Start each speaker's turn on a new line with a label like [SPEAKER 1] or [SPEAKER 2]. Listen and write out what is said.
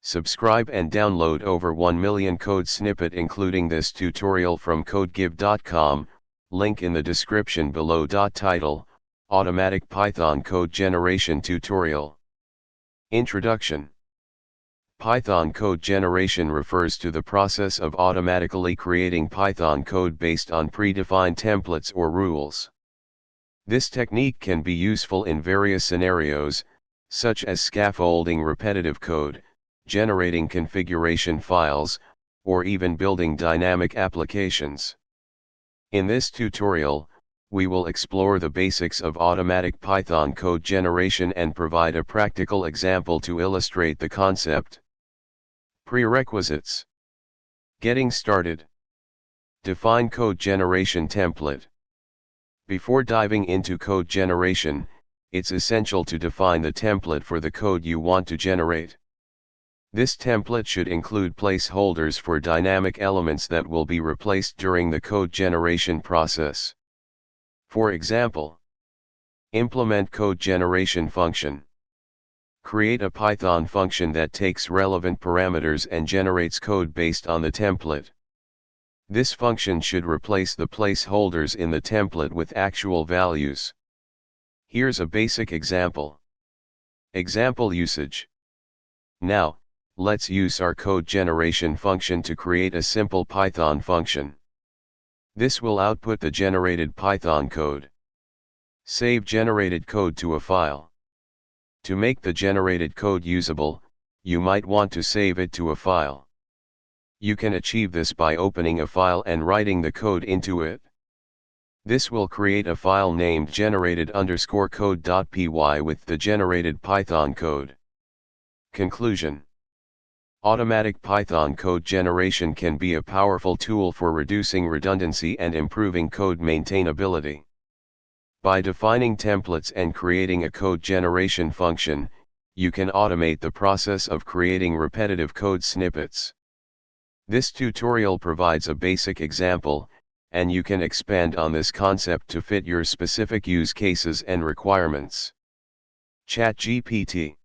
[SPEAKER 1] Subscribe and download over 1 million code snippet including this tutorial from codegive.com, link in the description below. Title, Automatic Python Code Generation Tutorial. Introduction. Python code generation refers to the process of automatically creating Python code based on predefined templates or rules. This technique can be useful in various scenarios, such as scaffolding repetitive code, generating configuration files, or even building dynamic applications. In this tutorial, we will explore the basics of automatic Python code generation and provide a practical example to illustrate the concept. Prerequisites. Getting started. Define code generation template. Before diving into code generation, it's essential to define the template for the code you want to generate. This template should include placeholders for dynamic elements that will be replaced during the code generation process. For example, implement code generation function. Create a Python function that takes relevant parameters and generates code based on the template. This function should replace the placeholders in the template with actual values. Here's a basic example. Example usage. Now, let's use our code generation function to create a simple Python function. This will output the generated Python code. Save generated code to a file. To make the generated code usable, you might want to save it to a file. You can achieve this by opening a file and writing the code into it. This will create a file named generated_code.py with the generated Python code. Conclusion. Automatic Python code generation can be a powerful tool for reducing redundancy and improving code maintainability. By defining templates and creating a code generation function, you can automate the process of creating repetitive code snippets. This tutorial provides a basic example, and you can expand on this concept to fit your specific use cases and requirements. ChatGPT.